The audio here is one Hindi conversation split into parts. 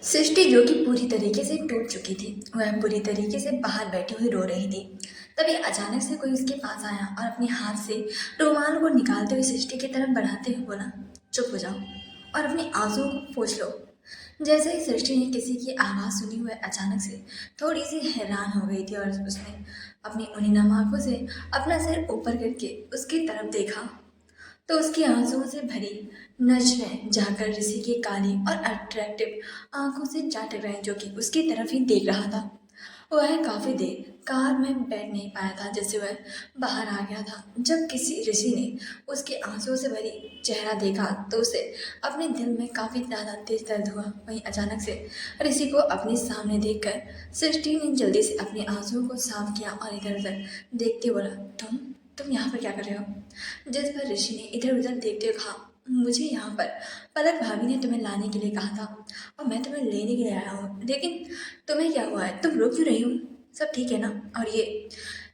सृष्टि जो कि पूरी तरीके से टूट चुकी थी, वह पूरी तरीके से बाहर बैठी हुई रो रही थी। तभी अचानक से कोई उसके पास आया और अपने हाथ से रुमाल को निकालते हुए सृष्टि की तरफ बढ़ाते हुए बोला, चुप हो जाओ और अपने आंसुओं को पोंछ लो। जैसे ही सृष्टि ने किसी की आवाज़ सुनी, हुए अचानक से थोड़ी सी हैरान हो गई थी और उसने अपनी उन्हीं नम आंखों से अपना सिर ऊपर करके उसकी तरफ देखा, तो उसकी आंसुओं से भरी नजरें जाकर ऋषि की काली और अट्रैक्टिव आंखों से चाटक रहे, जो कि उसकी तरफ ही देख रहा था। वह काफी देर कार में बैठ नहीं पाया था, जैसे वह बाहर आ गया था। जब किसी ऋषि ने उसके आंसुओं से भरी चेहरा देखा, तो उसे अपने दिल में काफी ज्यादा तेज दर्द हुआ। वहीं अचानक से ऋषि को अपने सामने देखकर सृष्टि ने जल्दी से अपने आंसुओं को साफ किया और इधर उधर देखते बोला, तुम यहाँ पर क्या कर रहे हो? जिस पर ऋषि ने इधर उधर देखते हुए कहा, मुझे यहाँ पर पलक भाभी ने तुम्हें लाने के लिए कहा था और मैं तुम्हें लेने के लिए आया हूँ, लेकिन तुम्हें क्या हुआ है? तुम रो क्यों रही हो? सब ठीक है ना? और ये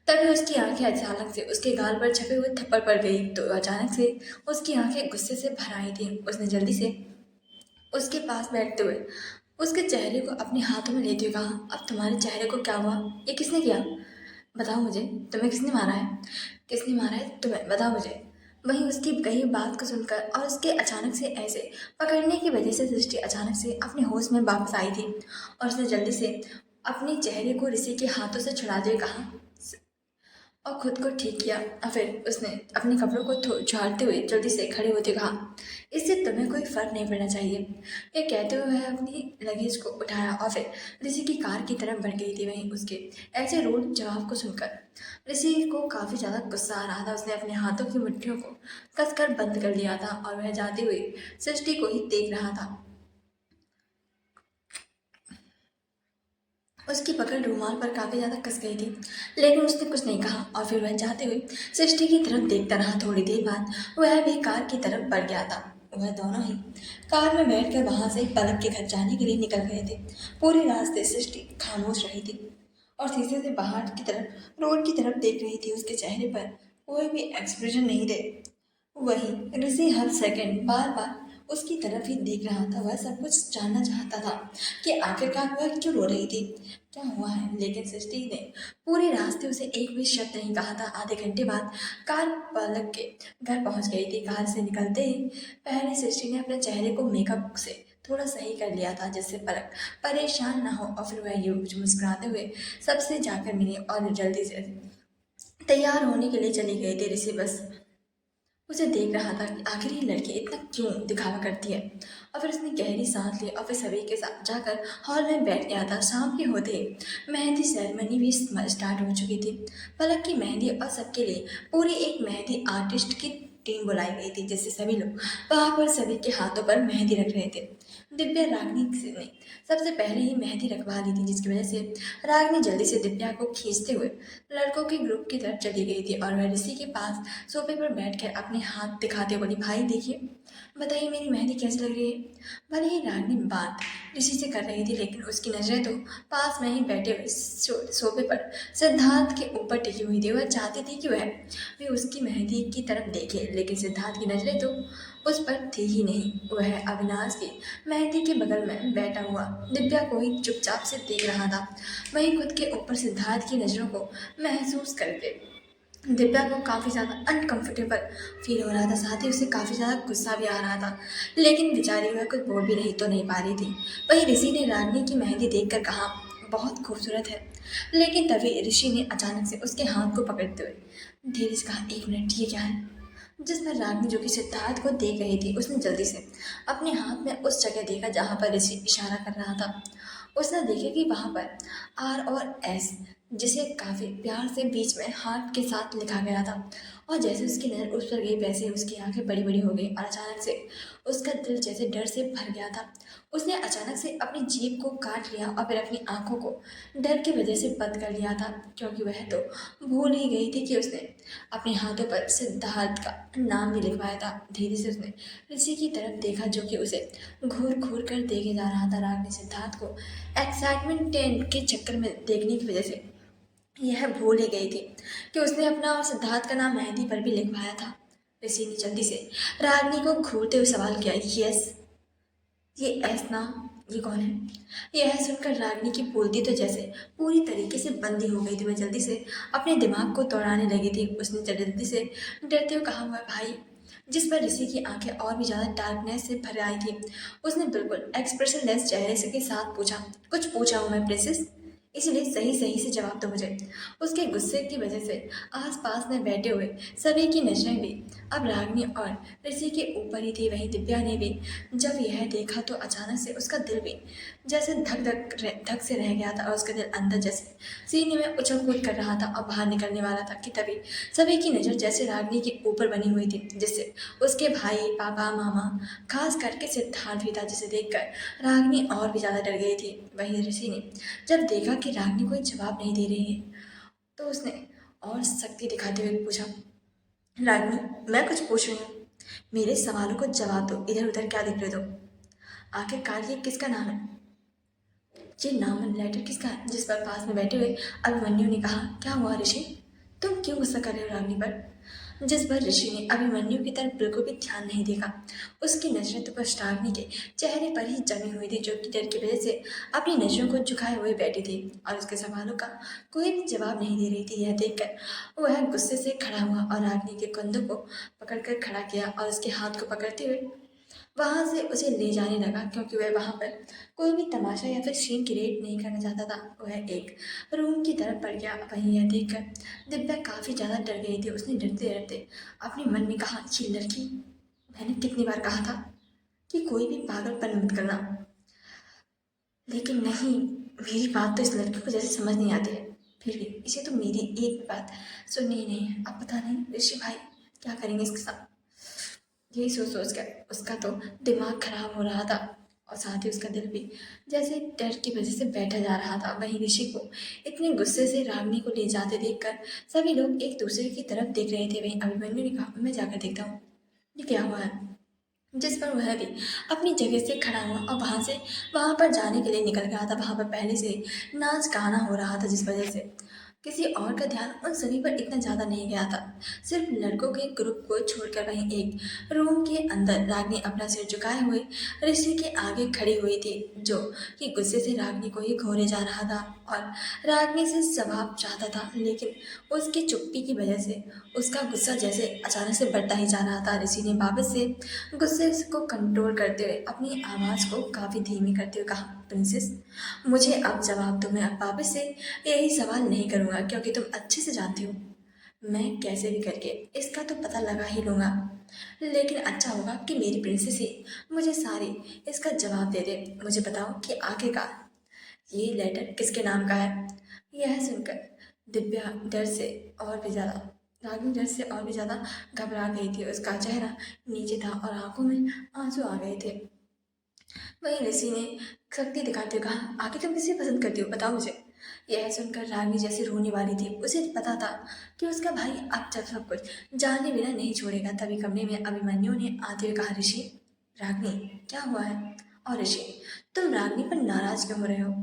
तभी उसकी आंखें अचानक से उसके गाल पर छपे हुए थप्पड़ पड़ गई, तो अचानक से उसकी आंखें गुस्से से भर आई थी। उसने जल्दी से उसके पास बैठते हुए उसके चेहरे को अपने हाथों में लेते हुए कहा, अब तुम्हारे चेहरे को क्या हुआ? ये किसने किया? बताओ मुझे, तुम्हें किसने मारा है? किसने मारा है तुम्हें? बताओ मुझे। वहीं उसकी कही बात को सुनकर और उसके अचानक से ऐसे पकड़ने की वजह से सृष्टि अचानक से अपने होश में वापस आई थी और उसने जल्दी से अपने चेहरे को ऋषि के हाथों से छुड़ाते हुए कहा और खुद को ठीक किया। और फिर उसने अपने कपड़ों को झाड़ते हुए जल्दी से खड़े होते कहा, इससे तुम्हें कोई फर्क नहीं पड़ना चाहिए। ये कहते हुए वह अपनी लगेज को उठाया और फिर ऋषि की कार की तरफ बढ़ गई थी। वहीं उसके ऐसे रूड जवाब को सुनकर ऋषि को काफी ज्यादा गुस्सा आ रहा था। उसने अपने हाथों की मुट्ठियों को कसकर बंद कर लिया था और वह जाते हुए सृष्टि को ही देख रहा था। उसकी पकड़ रुमाल पर काफी ज्यादा कस गई थी, लेकिन उसने कुछ नहीं कहा और फिर वह जाते हुए सृष्टि की तरफ देखता रहा। थोड़ी देर बाद वह भी कार की तरफ बढ़ गया था। वह दोनों ही कार में बैठकर वहां से पलक के घर जाने के लिए निकल गए थे। पूरे रास्ते सृष्टि खामोश रही थी और शीशे से बाहर की तरफ रोड की तरफ देख रही थी। उसके चेहरे पर कोई भी एक्सप्रेशन नहीं थे। वहीं ऋषि हर सेकंड बार बार उसकी तरफ ही देख रहा था। वह सब कुछ जानना चाहता था कि आखिरकार वह क्यों रो रही थी, क्या हुआ है। लेकिन सृष्टि ने पूरे रास्ते उसे एक भी शब्द नहीं कहा था। आधे घंटे बाद कार पलक के घर पहुंच गई थी। कार से निकलते ही पहले सृष्टि ने अपने चेहरे को मेकअप से थोड़ा सही कर लिया था, जिससे पलक परेशान ना हो। और फिर वह यूं मुस्कुराते हुए सबसे जाकर मिली और जल्दी से तैयार होने के लिए चली गई थी। ऋषि बस उसे देख रहा था कि आखिर ये लड़की इतना क्यों दिखावा करती है। और फिर उसने गहरी सांस ली और फिर सभी के साथ जाकर हॉल में बैठ गया था। शाम के होते ही मेहंदी सेरेमनी भी स्टार्ट हो चुकी थी। पलक की मेहंदी और सबके लिए पूरी एक मेहंदी आर्टिस्ट की टीम बुलाई गई थी, जिससे सभी लोग वहां पर सभी के हाथों पर मेहंदी रख रहे थे। दिव्या रागनी ने सबसे पहले ही मेहंदी रखवा ली थी, जिसकी वजह से रागनी जल्दी से दिव्या को खींचते हुए लड़कों के ग्रुप की तरफ चली गई थी और वह ऋषि के पास सोफे पर बैठकर अपने हाथ दिखाते बोली, भाई देखिए, बताइए मेरी मेहंदी कैसी लग रही है। भले ही रागनी बात ऋषि से कर रही थी, लेकिन उसकी नजरें तो पास में ही बैठे हुए सोफे पर सिद्धार्थ के ऊपर टिकी हुई थी। वह चाहती थी कि वह भी उसकी मेहंदी की तरफ देखे, लेकिन सिद्धार्थ की नजरें तो उस पर थी ही नहीं। वह अविनाश की मेहंदी के बगल में बैठा हुआ दिव्या को ही चुपचाप से देख रहा था। वहीं खुद के ऊपर सिद्धार्थ की नजरों को महसूस करके दिव्या को काफ़ी ज़्यादा अनकंफर्टेबल फील हो रहा था। साथ ही उसे काफ़ी ज़्यादा गुस्सा भी आ रहा था, लेकिन बेचारी वह कुछ बोल भी नहीं तो नहीं पा रही थी। वहीं ऋषि ने रागनी की मेहंदी देखकर कहा, बहुत खूबसूरत है। लेकिन तभी ऋषि ने अचानक से उसके हाथ को पकड़ते हुए धीरे से कहा, एक मिनट, ये क्या है? जिस पर रागनी जो कि सिद्धार्थ को देख रही थी, उसने जल्दी से अपने हाथ में उस जगह देखा जहाँ पर ऋषि इशारा कर रहा था। उसने देखा कि वहाँ पर आर और एस, जिसे काफ़ी प्यार से बीच में हार्ट के साथ लिखा गया था। और जैसे उसकी नज़र उस पर गई, वैसे उसकी आंखें बड़ी बड़ी हो गई और अचानक से उसका दिल जैसे डर से भर गया था। उसने अचानक से अपनी जीभ को काट लिया और फिर अपनी आंखों को डर की वजह से बंद कर लिया था, क्योंकि वह तो भूल ही गई थी कि उसने अपने हाथों पर सिद्धार्थ का नाम भी लिखवाया था। धीरे से उसने ऋषि की तरफ देखा, जो कि उसे घूर घूर कर देखे जा रहा था। राग ने सिद्धार्थ को एक्साइटमेंट के चक्कर में देखने की वजह से यह भूल ही गई थी कि उसने अपना और सिद्धार्थ का नाम मेहंदी पर भी लिखवाया था। ऋषि ने जल्दी से रागनी को घूरते हुए सवाल किया, यस, ये एस ना? ये कौन है? यह सुनकर रागिनी की बोलती तो जैसे पूरी तरीके से बंदी हो गई थी। वह जल्दी से अपने दिमाग को दौड़ाने लगी थी। उसने जल्दी से डरते हुए कहा, वह भाई। जिस पर ऋषि की आंखें और भी ज्यादा डार्कनेस से भर आई थी। उसने बिल्कुल एक्सप्रेशनलेस चेहरे से के साथ पूछा, कुछ पूछा हूं मैं प्रिंसेस, इसलिए सही सही से जवाब दो मुझे। उसके गुस्से की वजह से आसपास में बैठे हुए सभी की नजरें भी अब रागिनी और ऋषि के ऊपर ही थी। वहीं दिव्या ने भी जब यह देखा तो अचानक से उसका दिल भी जैसे धक से रह गया था और उसका दिल अंदर जैसे सीने में उछल कूद कर रहा था और बाहर निकलने वाला था कि तभी सभी की नज़र जैसे रागिनी के ऊपर बनी हुई थी, जिससे उसके भाई, पापा, मामा, खास करके सिद्धार्थ भी था, जिसे देखकर रागिनी और भी ज़्यादा डर गई थी। वहीं ऋषि ने जब देखा कि रागिनी कोई जवाब नहीं दे रही है तो उसने और सख्ती दिखाते हुए पूछा, रागिनी मैं कुछ पूछ रही हूँ, मेरे सवालों को जवाब दो, इधर उधर क्या देख रहे हो? आखिरकार ये किसका नाम है? ये नाम लेटर किसका है? जिस पर पास में बैठे हुए अभिमन्यु ने कहा, क्या हुआ ऋषि, तुम क्यों गुस्सा कर रहे हो रागिनी पर? जिस पर ऋषि ने अभिमन्यु की तरफ बिल्कुल भी ध्यान नहीं देखा। उसकी नजरें तो बस रागिनी के चेहरे पर ही जमी हुई थी, जो कि डर की वजह से अपनी नजरों को झुकाए हुए बैठी थी और उसके सवालों का कोई भी जवाब नहीं दे रही थी। यह देखकर वह गुस्से से खड़ा हुआ और रागिनी के कंधों को पकड़कर खड़ा किया और उसके हाथ को पकड़ते हुए वहां से उसे ले जाने लगा, क्योंकि वह वहां पर कोई भी तमाशा या फिर सीन क्रिएट नहीं करना चाहता था। वह एक रूम की तरफ बढ़ गया। वहीं यह देखकर दिव्या काफी ज्यादा डर गई थी। उसने डरते डरते अपने मन में कहा, ये लड़की, मैंने कितनी बार कहा था कि कोई भी पागलपन मत करना, लेकिन नहीं, मेरी बात तो इस लड़की को जैसे समझ नहीं आती है, फिर भी इसे तो मेरी एक भी बात सुननी ही नहीं है। अब पता नहीं ऋषि भाई क्या करेंगे इसके साथ। यही सोच सोच कर उसका तो दिमाग खराब हो रहा था और साथ ही उसका दिल भी जैसे डर की वजह से बैठा जा रहा था। वहीं ऋषि को इतने गुस्से से रागिनी को ले जाते देखकर सभी लोग एक दूसरे की तरफ देख रहे थे। वहीं अभिमन्यु ने कहा, मैं जाकर देखता हूँ ये क्या हुआ है। जिस पर वह भी अपनी जगह से खड़ा हुआ और वहां पर जाने के लिए निकल गया था। वहां पर पहले से नाच गाना हो रहा था, जिस वजह से किसी और का ध्यान उन सभी पर इतना ज़्यादा नहीं गया था। सिर्फ लड़कों के ग्रुप को छोड़कर वहीं एक रूम के अंदर रागिनी अपना सिर झुकाए हुए ऋषि के आगे खड़ी हुई थी, जो कि गुस्से से रागिनी को ही घोरे जा रहा था और रागिनी से जवाब चाहता था, लेकिन उसकी चुप्पी की वजह से उसका गुस्सा जैसे अचानक से बढ़ता ही जा रहा था। ऋषि ने वापस से गुस्से को कंट्रोल करते हुए अपनी आवाज़ को काफ़ी धीमी करते हुए कहा, प्रिंसेस, मुझे अब जवाब दो। मैं अब वापस से यही सवाल नहीं करूँगा, क्योंकि तुम अच्छे से जानती हो मैं कैसे भी करके इसका तो पता लगा ही लूँगा, लेकिन अच्छा होगा कि मेरी प्रिंसेस ही मुझे सारी इसका जवाब दे दे। मुझे बताओ कि आखिरकार ये लेटर किसके नाम का है? यह सुनकर दिव्या डर से और भी ज़्यादा रागिनी डर से और भी ज़्यादा घबरा गई थी। उसका चेहरा नीचे था और आंखों में आंसू आ गए थे। वहीं ऋषि ने शक्ति दिखाते हुए कहा, आगे तुम किसे पसंद करती हो, बताओ मुझे। यह सुनकर रागिनी जैसे रोने वाली थी। उसे पता था कि उसका भाई अब तक सब कुछ जाने बिना नहीं छोड़ेगा। तभी कमरे में अभिमन्यु ने आते हुए कहा, ऋषि, रागिनी क्या हुआ है? और ऋषि, तुम रागिनी पर नाराज क्यों हो रहे हो?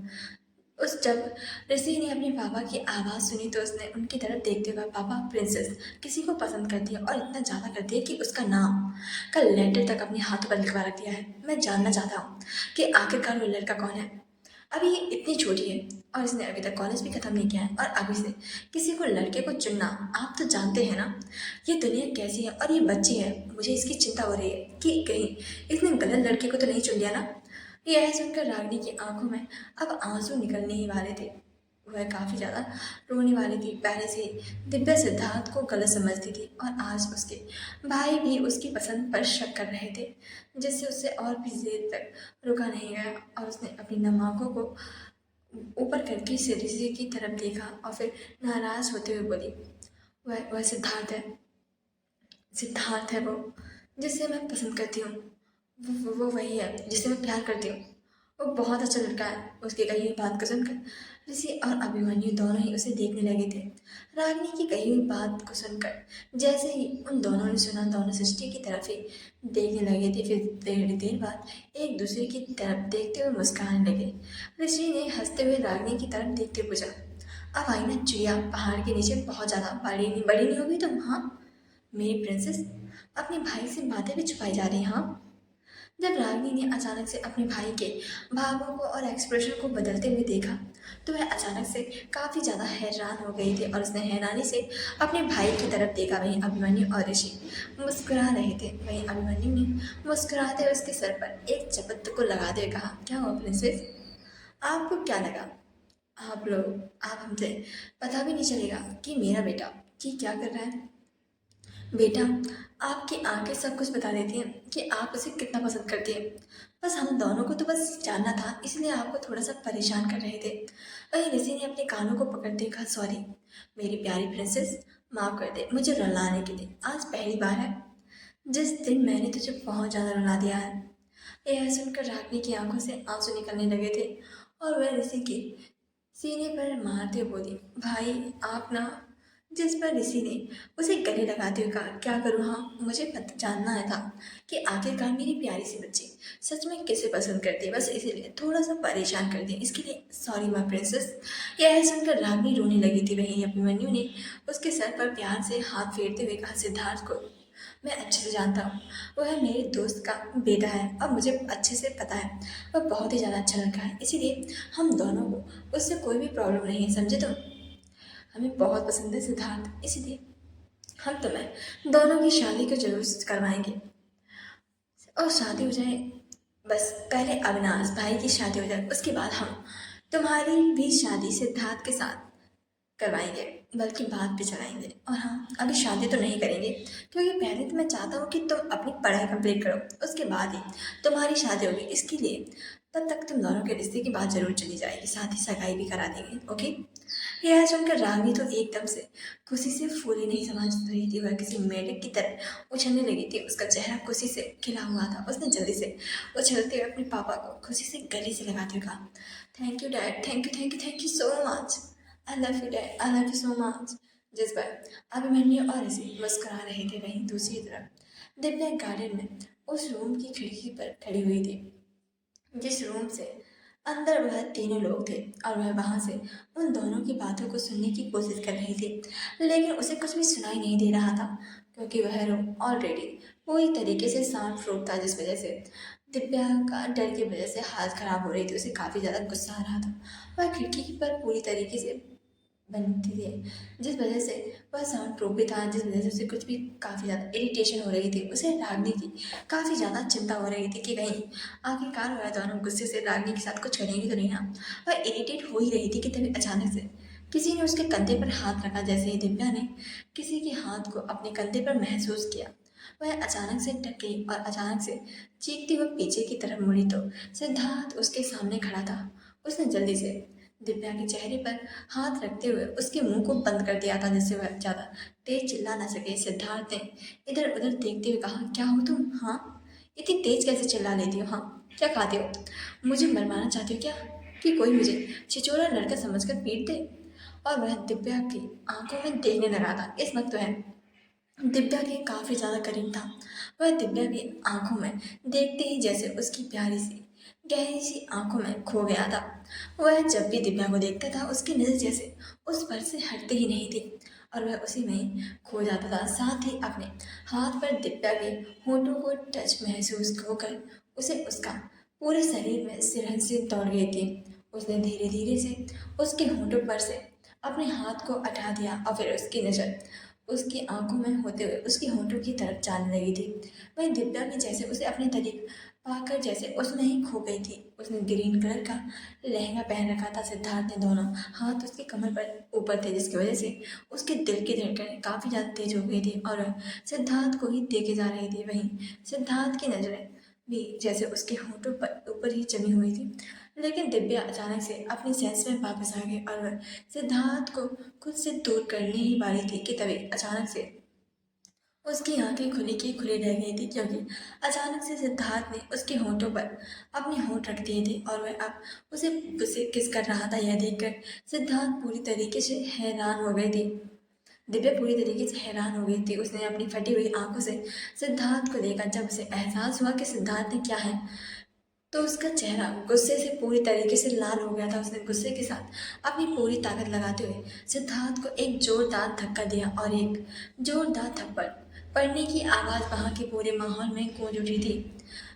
उस जब ऋषि ने अपने पापा की आवाज़ सुनी तो उसने उनकी तरफ देखते हुए, पापा, प्रिंसेस किसी को पसंद करती है और इतना ज़्यादा करती है कि उसका नाम का लेटर तक अपने हाथों पर लिखवा रख दिया है। मैं जानना चाहता हूँ कि आखिरकार वो लड़का कौन है। अभी ये इतनी छोटी है और इसने अभी तक कॉलेज भी खत्म नहीं किया है, और अभी से किसी को लड़के को चुनना, आप तो जानते हैं ना ये दुनिया कैसी है, और ये बच्ची है। मुझे इसकी चिंता हो रही है कि कहीं इसने गलत लड़के को तो नहीं चुन लिया ना। यह सुनकर रागिनी की आंखों में अब आंसू निकलने ही वाले थे। वह काफ़ी ज़्यादा रोने वाली थी। पहले से ही दिव्या सिद्धार्थ को गलत समझती थी और आज उसके भाई भी उसकी पसंद पर शक कर रहे थे, जिससे उससे और भी देर तक रुका नहीं गया और उसने अपनी नम आंखों को ऊपर करके ऋषि की तरफ देखा और फिर नाराज होते हुए बोली, वह सिद्धार्थ है, सिद्धार्थ है वो जिसे मैं पसंद करती हूँ। वो वही है जिसे मैं प्यार करती हूँ। वो बहुत अच्छा लड़का है। उसकी कही हुई बात को सुनकर ऋषि और अभिमन्यु दोनों ही उसे देखने लगे थे। रागिनी की कही हुई बात को सुनकर जैसे ही उन दोनों ने सुना, दोनों सृष्टि की तरफ ही देखने लगे थे। फिर थोड़ी देर बाद एक दूसरे की तरफ देखते हुए मुस्कुराने लगे। ऋषि ने हंसते हुए रागिनी की तरफ देखते हुए पूछा, अब आई ना चिड़िया पहाड़ के नीचे बहुत ज़्यादा बड़ी नहीं होगी तुम, हाँ? मेरी प्रिंसेस अपने भाई से बातें भी छुपाई जा रही, हाँ? जब रागिनी ने अचानक से अपने भाई के भावों को और एक्सप्रेशन को बदलते हुए देखा तो वह अचानक से काफ़ी ज़्यादा हैरान हो गई थी और उसने हैरानी से अपने भाई की तरफ देखा। वहीं अभिमन्यु और ऋषि मुस्कुरा रहे थे। वहीं अभिमन्यु ने मुस्कुराते हुए उसके सर पर एक झपट को लगाते हुए कहा, क्या हुआ प्रिंसेस, आपको क्या लगा? आप हमसे पता भी नहीं चलेगा कि मेरा बेटा कि क्या कर रहा है? बेटा, आपकी आंखें सब कुछ बता देती हैं कि आप उसे कितना पसंद करती हैं। बस हम दोनों को तो बस जानना था, इसलिए आपको थोड़ा सा परेशान कर रहे थे। वहीं ऋषि ने अपने कानों को पकड़ते हुए कहा, सॉरी मेरी प्यारी प्रिंसेस, माफ़ कर दे मुझे रुलाने के लिए। आज पहली बार है जिस दिन मैंने तुझे बहुत ज़्यादा रुला दिया है। यह सुनकर रागनी की आंखों से आंसू निकलने लगे थे और वह ऋषि के सीने पर मारते हुए बोली, भाई आप ना। जिस पर ऋषि ने उसे गले लगाते हुए कहा, क्या करूँ, हाँ मुझे जानना है था कि आखिरकार मेरी प्यारी सी बच्ची सच में किसे पसंद करती है, बस इसीलिए थोड़ा सा परेशान कर दिया, इसके लिए सॉरी माय प्रिंसेस। यह सुनकर रागनी रोने लगी थी। वहीं अभिमन्यु ने उसके सर पर प्यार से हाथ फेरते हुए कहा, सिद्धार्थ को मैं अच्छे से जानता हूँ, वह मेरे दोस्त का बेटा है और मुझे अच्छे से पता है वह बहुत ही ज़्यादा अच्छा लड़का है, इसीलिए हम दोनों को उससे कोई भी प्रॉब्लम नहीं है, समझे तुम? हमें बहुत पसंद है सिद्धार्थ, इसलिए हम तुम्हें दोनों की शादी को जरूर करवाएंगे। और शादी हो जाए, बस पहले अविनाश भाई की शादी हो जाए, उसके बाद हम तुम्हारी भी शादी सिद्धार्थ के साथ करवाएंगे, बल्कि बात भी चलाएंगे। और हाँ, अभी शादी तो नहीं करेंगे क्योंकि पहले तो मैं चाहता हूँ कि तुम अपनी पढ़ाई कंप्लीट करो, उसके बाद ही तुम्हारी शादी होगी। इसके लिए तब तक तुम दोनों के रिश्ते की बात जरूर चली जाएगी, साथ ही सगाई भी करा देंगे, ओके? यह सुनकर रागिनी तो एकदम से खुशी से फूली नहीं समझ रही थी, वह किसी मेढक की तरह उछलने लगी थी। उसका चेहरा खुशी से खिला हुआ था। उसने जल्दी से उछलते हुए अपने पापा को खुशी से गले से लगाते हुए कहा, thank you dad, thank you thank you thank you so much, I love you dad, I love you so much. जिस पर अभिमन्यु और ऋषि मुस्कुरा रहे थे, वहीं दूसरी तरफ दिव्या गार्डन में उस रूम की खिड़की पर खड़ी हुई थी जिस रूम से अंदर वह तीनों लोग थे, और वह वहां से उन दोनों की बातों को सुनने की कोशिश कर रही थी, लेकिन उसे कुछ भी सुनाई नहीं दे रहा था क्योंकि वह रूम ऑलरेडी पूरी तरीके से साउंड प्रूफ था, जिस वजह से दिव्या का डर की वजह से हालत खराब हो रही थी। उसे काफ़ी ज़्यादा गुस्सा आ रहा था। वह खिड़की पर पूरी तरीके से बनती थी, जिस वजह से वह साउंड प्रूफ भी था, जिस वजह से उसे कुछ भी काफ़ी ज़्यादा इरिटेशन हो रही थी। उसे रागनी की काफ़ी ज़्यादा चिंता हो रही थी कि कहीं आखिरकार वह दोनों गुस्से से रागनी के साथ कुछ करेंगे तो नहीं ना। वह इरिटेट हो ही रही थी कि तभी अचानक से किसी ने उसके कंधे पर हाथ रखा। जैसे ही दिव्या ने किसी के हाथ को अपने कंधे पर महसूस किया, वह अचानक से डर गई और अचानक से चीखती हुई पीछे की तरफ मुड़ी तो सिद्धार्थ उसके सामने खड़ा था। उसने जल्दी से दिव्या के चेहरे पर हाथ रखते हुए उसके मुंह को बंद कर दिया था, जिससे वह ज़्यादा तेज चिल्ला ना सके। सिद्धार्थ ने इधर उधर देखते हुए कहा, क्या हो तुम? हाँ, इतनी तेज कैसे चिल्ला लेती हो? हाँ, क्या खाते हो? मुझे मरवाना चाहते हो क्या, कि कोई मुझे छिछोरा लड़का समझकर पीट दे? और वह दिव्या की आंखों में देखने लगा था। इस वक्त वह दिव्या के काफ़ी ज़्यादा करीब था। वह दिव्या की आंखों में देखते ही जैसे उसकी प्यारी सी गहरी सी आंखों में खो गया था। वह जब भी दिव्या को देखता था उसकी नज़र जैसे उस पर से हटती ही नहीं थी और वह उसी में ही खो जाता था। साथ ही अपने हाथ पर दिव्या के होठों को टच महसूस होकर उसे उसका पूरे शरीर में सिरहन से दौड़ गई थी। उसने धीरे धीरे से उसके होठों पर से अपने हाथ को हटा दिया और फिर उसकी नज़र उसकी आंखों में होते हुए उसके होठों की तरफ जाने लगी थी। वहीं दिव्या भी जैसे उसे अपने करीब पाकर जैसे उसमें ही खो गई थी। उसने ग्रीन कलर का लहंगा पहन रखा था। सिद्धार्थ ने दोनों हाथ उसकी कमर पर ऊपर थे, जिसकी वजह से उसके दिल की धड़कन काफ़ी ज़्यादा तेज हो गई थी और वह सिद्धार्थ को ही देखे जा रही थी। वहीं सिद्धार्थ की नज़रें भी जैसे उसके होठों पर ऊपर ही जमी हुई थी। लेकिन दिव्या अचानक से अपनी सेंस में वापस आ गई और वह सिद्धार्थ को खुद से दूर करने ही वाली थी कि तभी अचानक से उसकी आंखें खुली की खुली रह गई थी, क्योंकि अचानक से सिद्धार्थ ने उसके होठों पर अपने होठ रख दिए थे और वह अब उसे किस कर रहा था। यह देखकर सिद्धार्थ पूरी तरीके से हैरान हो गई थी। दिव्या पूरी तरीके से हैरान हो गई थी। उसने अपनी फटी हुई आंखों से सिद्धार्थ को देखा। जब उसे एहसास हुआ कि सिद्धार्थ ने क्या है तो उसका चेहरा गुस्से से पूरी तरीके से लाल हो गया था। उसने गुस्से के साथ अपनी पूरी ताकत लगाते हुए सिद्धार्थ को एक जोरदार धक्का दिया और एक जोरदार थप्पड़ पड़ने की आवाज़ वहाँ के पूरे माहौल में गूंज उठी थी।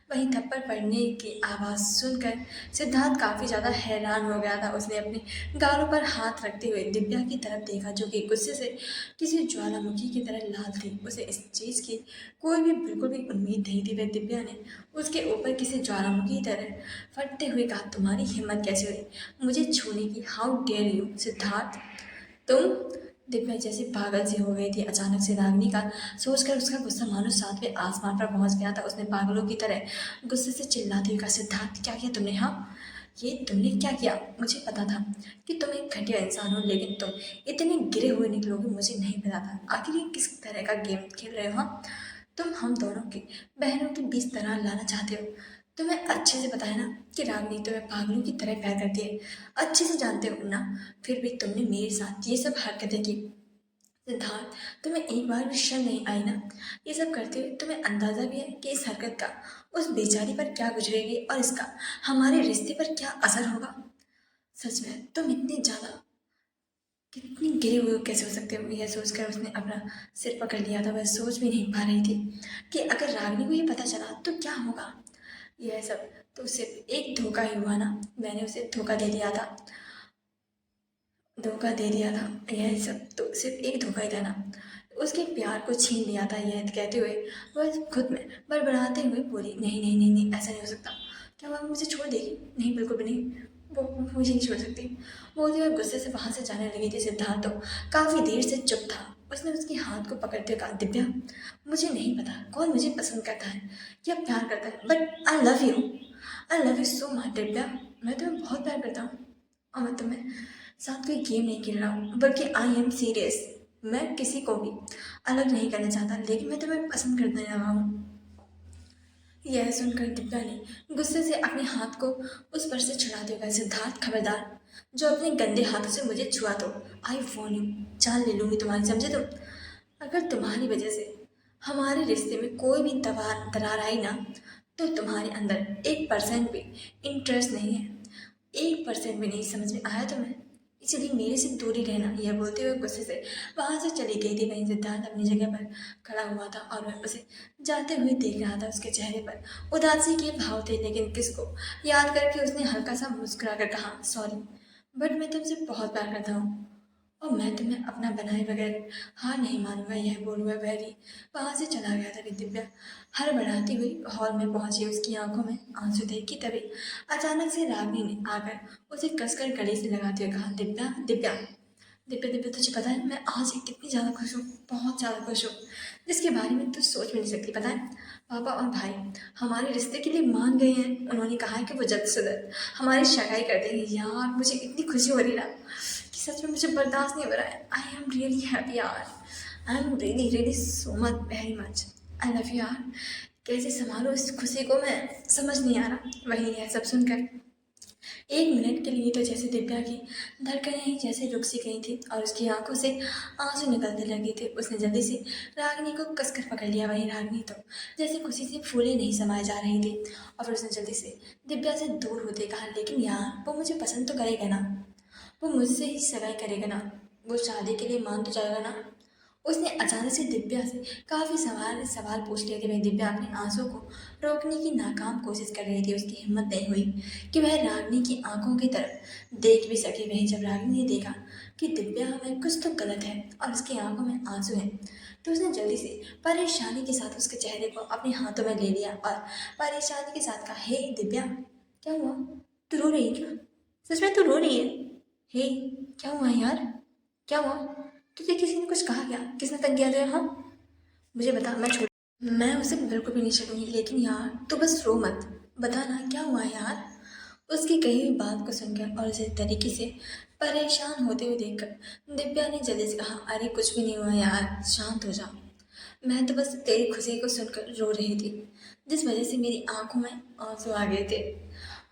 वहीं थप्पड़ पड़ने की आवाज़ सुनकर सिद्धार्थ काफ़ी ज़्यादा हैरान हो गया था। उसने अपने गालों पर हाथ रखते हुए दिव्या की तरफ देखा, जो कि गुस्से से किसी ज्वालामुखी की तरह लाल थी। उसे इस चीज़ की कोई भी बिल्कुल भी उम्मीद नहीं थी। वह दिव्या ने उसके ऊपर किसी ज्वालामुखी की तरह फटते हुए कहा, तुम्हारी हिम्मत कैसे हुई मुझे छूने की? हाउ डेयर यू सिद्धार्थ, तुम? दिव्या जैसे पागल सी हो गई थी अचानक से रागिनी का सोचकर। उसका गुस्सा मानो सातवें आसमान पर पहुंच गया था। उसने पागलों की तरह गुस्से से चिल्लाते हुए कहा, सिद्धार्थ क्या किया तुमने? हाँ, ये तुमने क्या किया? मुझे पता था कि तुम एक घटिया इंसान हो, लेकिन तुम इतने गिरे हुए निकलोगे मुझे नहीं पता था। आखिर ये किस तरह का गेम खेल रहे हो? हाँ, तुम हम दोनों की बहनों के बीच दरार लाना चाहते हो। तुम्हें अच्छे से पता है ना कि रागिनी तुम्हें पागलों की तरह प्यार करती है। अच्छे से जानते हो ना, फिर भी तुमने मेरे साथ ये सब हरकतें की। सिद्धार्थ, तुम्हें एक बार भी शर्म नहीं आई ना? ये सब करते हुए तुम्हें अंदाजा भी है कि इस हरकत का उस बेचारी पर क्या गुजरेगी और इसका हमारे रिश्ते पर क्या असर होगा? सच में तुम इतनी ज़्यादा कितनी गिरे हुए कैसे हो सकते हो? यह सोचकर उसने अपना सिर पकड़ लिया था। वह सोच भी नहीं पा रही थी कि अगर रागिनी को ये पता चला तो क्या होगा। यह सब तो सिर्फ एक धोखा ही हुआ ना, मैंने उसे धोखा दे दिया था। यह सब तो सिर्फ एक धोखा ही था ना, उसके प्यार को छीन लिया था। यह कहते हुए वह खुद में बड़बड़ाते हुए बोली, नहीं नहीं नहीं नहीं, ऐसा नहीं हो सकता। क्या वह मुझे छोड़ देगी? नहीं, बिल्कुल भी नहीं, वो मुझे नहीं छोड़ सकती। बोलते हुए गुस्से से वहाँ से जाने लगी थी। सिद्धार्थ तो काफ़ी देर से चुप था। उसने उसके हाथ को पकड़ते हुए कहा, दिव्या, मुझे नहीं पता कौन मुझे पसंद करता है या प्यार करता है, but I love you so much Divya. मैं तुम्हें बहुत प्यार करता हूँ और मैं तुम्हें साथ कोई गेम नहीं खेल रहा हूँ, बल्कि आई एम सीरियस। मैं किसी को भी अलग नहीं करना चाहता, लेकिन मैं तुम्हें पसंद करने लगा हूँ। यह सुनकर दिव्या ने गुस्से से अपने हाथ को उस पर से छुड़ाते हुए कहा, सिद्धार्थ खबरदार, जो अपने गंदे हाथों से मुझे छुआ तो आई वॉर्न यू, जान ले लूंगी तुम्हारी, समझे तुम? अगर तुम्हारी वजह से हमारे रिश्ते में कोई भी दरार आई ना, तो तुम्हारे अंदर 1% भी इंटरेस्ट नहीं है, 1% भी नहीं। समझ में आया तुम्हें? इसलिए मेरे से दूरी रहना। यह बोलते हुए गुस्से से वहां से चली गई थी। वहीं सिद्धार्थ अपनी जगह पर खड़ा हुआ था और वह उसे जाते हुए देख रहा था। उसके चेहरे पर उदासी के भाव थे, लेकिन किसको याद करके उसने हल्का सा मुस्कुरा कर कहा, सॉरी, बट मैं तुमसे बहुत प्यार करता हूँ और मैं तुम्हें अपना बनाए बगैर हार नहीं मानूंगा। यह बोल हुआ वैरी वहां से चला गया था। दिव्या हड़बड़ाती हुई हॉल में पहुंची। उसकी आंखों में आंसू थे कि तभी अचानक से रागिनी ने आकर उसे कसकर गले से लगाते हुए कहा, दिव्या दिव्या दिव्या दिव्या, तुझे पता है मैं आज कितनी ज़्यादा खुश हूँ, बहुत ज़्यादा खुश हूँ, जिसके बारे में तू सोच भी नहीं सकती। पता है, पापा और भाई हमारे रिश्ते के लिए मान गए हैं। उन्होंने कहा है कि वो जल्द से जल्द हमारी सगाई कर देंगे। यार मुझे इतनी खुशी हो रही ना कि सच में मुझे बर्दाश्त नहीं हो रहा है। आई एम रियली हैप्पी यार, I am really really so much, very much, I love you यार। कैसे संभालो इस खुशी को, मैं समझ नहीं आ रहा। वही है सब सुनकर 1 मिनट के लिए तो जैसे दिव्या की धड़कनें ही जैसे रुक सी गई थी और उसकी आंखों से आंसू निकलने लगे थे। उसने जल्दी से रागिनी को कसकर पकड़ लिया। वहीं रागिनी तो जैसे खुशी से फूले नहीं समाये जा रही थी और फिर उसने जल्दी से दिव्या से दूर होते कहा, लेकिन यार वो मुझे पसंद तो करेगा ना, वो मुझसे ही सगाई करेगा ना, वो शादी के लिए मान तो जाएगा ना? उसने अचानक से दिव्या से काफ़ी सवाल सवाल पूछ लिए थे। वह दिव्या अपने आंसू को रोकने की नाकाम कोशिश कर रही थी। उसकी हिम्मत नहीं हुई कि वह रागिनी की आंखों की तरफ देख भी सके। वहीं जब रागिनी ने देखा कि दिव्या में कुछ तो गलत है और उसकी आंखों में आंसू हैं, तो उसने जल्दी से परेशानी के साथ उसके चेहरे को अपने हाथों में ले लिया और परेशानी के साथ कहा, हे दिव्या, क्या हुआ? तू रो रही है क्या? सच में तू रो रही है? हे, क्या हुआ यार, क्या हुआ? तुझे किसी ने कुछ कहा क्या? किसने तंग किया तुझे? हाँ, मुझे बता, मैं उसे बिल्कुल भी नहीं छोड़ूंगी, लेकिन यार तू बस रो मत, बता ना क्या हुआ यार? उसकी कही हुई बात को सुनकर और उसे तरीके से परेशान होते हुए देखकर दिव्या ने जल्दी से कहा, अरे कुछ भी नहीं हुआ यार, शांत हो जा। मैं तो बस तेरी खुशी को सुनकर रो रही थी, जिस वजह से मेरी आंखों में आंसू आ गए थे।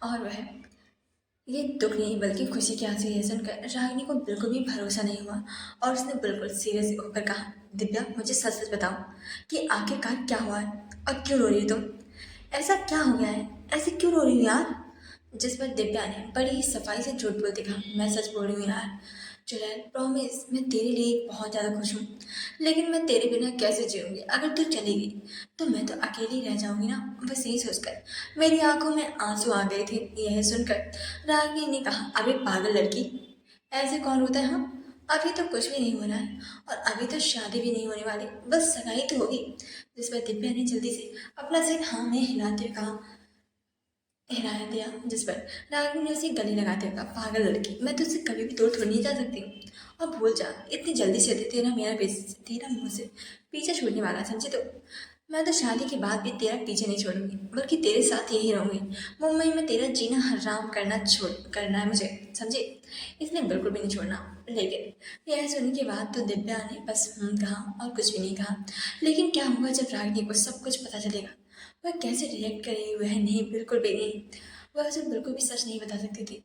और वह ये दुख नहीं बल्कि खुशी की आंसू। ये सुनकर रागिनी को बिल्कुल भी भरोसा नहीं हुआ और उसने बिल्कुल सीरियस होकर कहा, दिव्या मुझे सच सच बताओ कि आखिरकार क्या हुआ है और क्यों रो रही हो तुम? ऐसा क्या हो गया है, ऐसे क्यों रो रही हो यार? जिस पर दिव्या ने बड़ी ही सफाई से झूठ बोलते कहा, मैं सच बोल रही हूँ यार, जुलैन प्रॉमिस मैं तेरे लिए बहुत ज़्यादा खुश हूँ, लेकिन मैं तेरे बिना कैसे जीऊँगी? अगर तू चली गई तो मैं तो अकेली रह जाऊँगी ना। बस यही सोचकर मेरी आंखों में आंसू आ गए थे। यह सुनकर रागिनी ने कहा, अबे पागल लड़की, ऐसे कौन रोता है? हाँ, अभी तो कुछ भी नहीं हो रहा है और अभी तो शादी भी नहीं होने वाली, बस सगाई तो होगी। जिस पर दिव्या ने जल्दी से अपना सिर हाँ में हिलाते हुए कहा, हिलाया दिया। जिस पर रागिनी ने उसे गले लगाते हुए कहा, पागल लड़की, मैं तुझसे कभी भी दूर थोड़ी नहीं जा सकती हूँ। और भूल जा, इतनी जल्दी से तेरा मुंह से पीछे छोड़ने वाला समझे तो। मैं तो शादी के बाद भी तेरा पीछे नहीं छोड़ूंगी, बल्कि तेरे साथ यही रहूंगी। मुंबई में तेरा जीना हराम करना है मुझे, समझे? इसलिए बिल्कुल भी नहीं छोड़ना। लेकिन यह सुनने के बाद तो दिव्या ने बस कहा और कुछ भी नहीं कहा। लेकिन क्या होगा जब रागिनी को सब कुछ पता चलेगा? वह कैसे रिएक्ट करेगी? वह नहीं, बिल्कुल भी नहीं। वह उसे बिल्कुल भी सच नहीं बता सकती थी।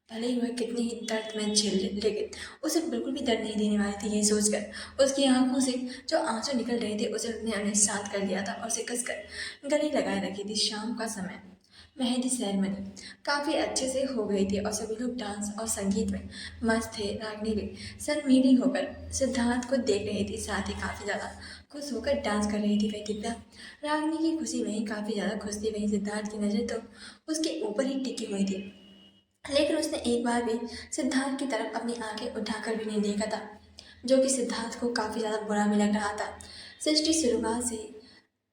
भले ही वह कितनी ही दर्द में झेल ले, लेकिन उसे बिल्कुल भी दर्द नहीं देने वाली थी। यही सोचकर उसकी आंखों से जो आंसू निकल रहे थे उसे उसने उन्हें शांत कर लिया था और उसे कसकर गले लगाए रखी थी। शाम का समय, मेहंदी सेरेमनी काफ़ी अच्छे से हो गई थी और सभी लोग डांस और संगीत में मस्त थे। रागिनी भी शर्मीली होकर सिद्धार्थ को देख रही थी, साथ ही काफ़ी ज़्यादा खुश होकर डांस कर रही थी। वही दिव्या रागिनी की खुशी में ही काफ़ी ज़्यादा खुश थी। वहीं सिद्धार्थ की नज़र तो उसके ऊपर ही टिकी हुई थी, लेकिन उसने एक बार भी सिद्धार्थ की तरफ अपनी आंखें उठाकर भी नहीं देखा था, जो कि सिद्धार्थ को काफ़ी ज़्यादा बुरा भी लग रहा था। सृष्टि शुरुआत से ही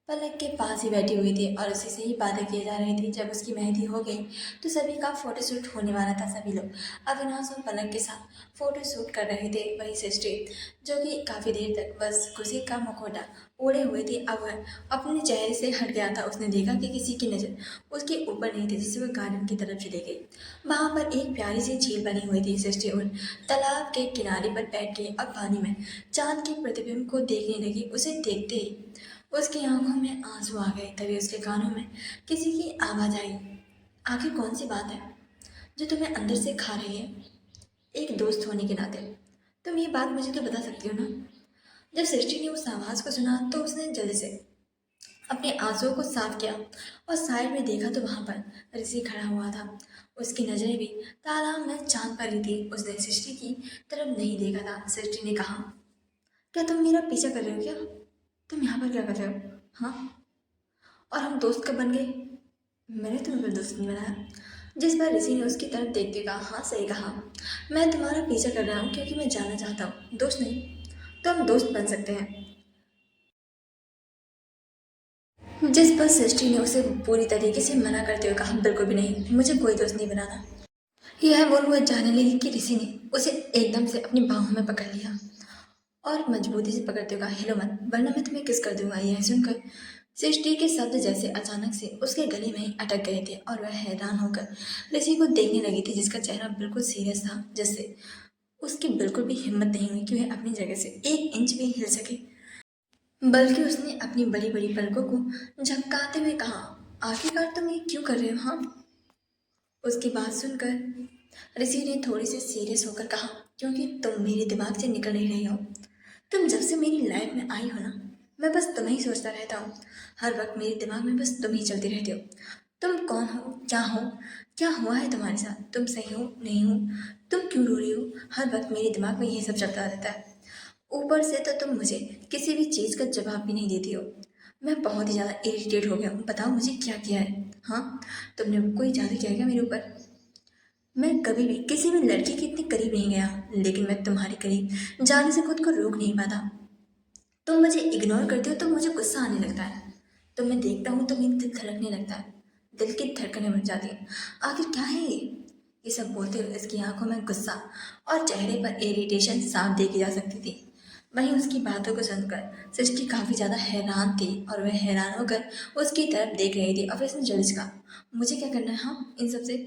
पलक के पास ही बैठी हुई थी और उसी से ही बातें की जा रही थी। जब उसकी मेहंदी हो गई तो सभी का फोटोशूट होने वाला था। सभी लोग अविनाश और पलक के साथ फोटोशूट कर रहे थे। वही सृष्टि, जो कि काफ़ी देर तक बस खुशी का मुखौटा ओढ़े हुए थी, अब वह अपने चेहरे से हट गया था। उसने देखा कि किसी की नज़र उसके ऊपर नहीं थी, जिससे वह गार्डन की तरफ चली गई। वहाँ पर एक प्यारी सी झील बनी हुई थी। सृष्टि उन तालाब के किनारे पर बैठ गई और पानी में चांद के प्रतिबिंब को देखने लगी। उसे देखते ही उसकी आंखों में आंसू आ गए। तभी उसके कानों में किसी की आवाज़ आई, आखिर कौन सी बात है जो तुम्हें अंदर से खा रही है? एक दोस्त होने के नाते तुम ये बात मुझे तो बता सकती हो ना। जब सृष्टि ने उस आवाज़ को सुना तो उसने जल्दी से अपने आंसुओं को साफ किया और साइड में देखा तो वहां पर ऋषि खड़ा हुआ था। उसकी नजरें भी तालाब में चांद पर ही थी। उसने सृष्टि की तरफ नहीं देखा था। सृष्टि ने कहा, क्या तुम मेरा पीछा कर रहे हो? क्या तुम यहाँ पर क्या कर रहे हो? हाँ, और हम दोस्त कब बन गए? मैंने तुम्हें कोई दोस्त नहीं बनाया। जिस पर ऋषि ने उसकी तरफ देखते कहा, हाँ सही कहा, मैं तुम्हारा पीछा कर रहा हूँ क्योंकि मैं जानना चाहता हूँ, दोस्त नहीं तो हम दोस्त बन सकते हैं। जिस पर सृष्टि ने उसे पूरी तरीके से मना करते हुए कहा, बिल्कुल भी नहीं, मुझे कोई दोस्त नहीं बनाना। यह बोल वह जाने लगी कि ऋषि ने उसे एकदम से अपनी बाहों में पकड़ लिया और मजबूती से पकड़ते हुए कहा, हिलो मत वरना मैं तुम्हें किस कर दूंगा। यह सुनकर सृष्टि के शब्द जैसे अचानक से उसके गले में ही अटक गए थे और वह हैरान होकर ऋषि को देखने लगी थी, जिसका चेहरा बिल्कुल सीरियस था, जिससे उसकी बिल्कुल भी हिम्मत नहीं हुई कि वह अपनी जगह से एक इंच भी हिल सके। बल्कि उसने अपनी बड़ी बड़ी पलकों को झपकाते हुए कहा, आखिरकार तुम ये क्यों कर रहे हो? हाँ। उसकी बात सुनकर ऋषि ने थोड़ी सी सीरियस होकर कहा, क्योंकि तुम मेरे दिमाग से निकल नहीं रही हो। तुम जब से मेरी लाइफ में आई हो ना, मैं बस तुम्हें ही सोचता रहता हूँ। हर वक्त मेरे दिमाग में बस तुम ही चलती रहती हो। तुम कौन हो, क्या हो, क्या हुआ है तुम्हारे साथ, तुम सही हो नहीं हो, तुम क्यों रो रही हो, हर वक्त मेरे दिमाग में ये सब चलता रहता है। ऊपर से तो तुम मुझे किसी भी चीज़ का जवाब भी नहीं देती हो। मैं बहुत ही ज़्यादा इरिटेट हो गया हूँ। बताओ मुझे क्या किया है? हाँ, तुमने कोई जादू किया क्या मेरे ऊपर? मैं कभी भी किसी भी लड़की के इतने करीब नहीं गया, लेकिन मैं तुम्हारे करीब जाने से खुद को रोक नहीं पाता। तुम मुझे इग्नोर करते हो तो मुझे गुस्सा आने लगता है। तो मैं देखता हूँ तो मेरा दिल धड़कने लगता है, दिल की धड़कनें बढ़ जाती हैं। आखिर क्या है ये सब बोलते हुए इसकी आंखों में गुस्सा और चेहरे पर इरिटेशन साफ देखी जा सकती थी। वहीं उसकी बातों को सुनकर सृष्टि काफ़ी ज़्यादा हैरान थी और वह हैरान होकर उसकी तरफ देख रही थी। और फिर उसने जल्दी से कहा, मुझे क्या करना है हाँ इन सब से?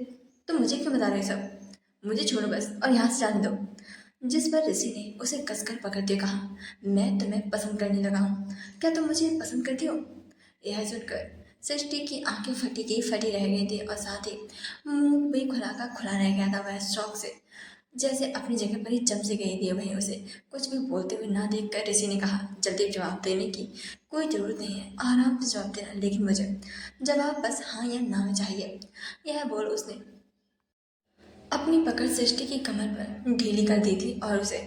तुम मुझे क्यों बता रहे हो सब? मुझे छोड़ो बस और यहाँ से जाने दो। जिस पर ऋषि ने उसे कसकर पकड़ते कहा, मैं तुम्हें पसंद करने लगा हूँ, क्या तुम मुझे पसंद करती हो? यह सुनकर सृष्टि की आंखें फटी की फटी रह गई थी और साथ ही मुंह भी खुला का खुला रह गया था। वह शौक से जैसे अपनी जगह पर ही जम से गई थी। वहीं उसे कुछ भी बोलते हुए ना देखकर ऋषि ने कहा, जल्दी जवाब देने की कोई ज़रूरत नहीं है, आराम से जवाब देना, लेकिन मुझे जवाब बस हाँ या ना में चाहिए। यह बोल उसने अपनी पकड़ सृष्टि की कमर पर ढीली कर दी थी और उसे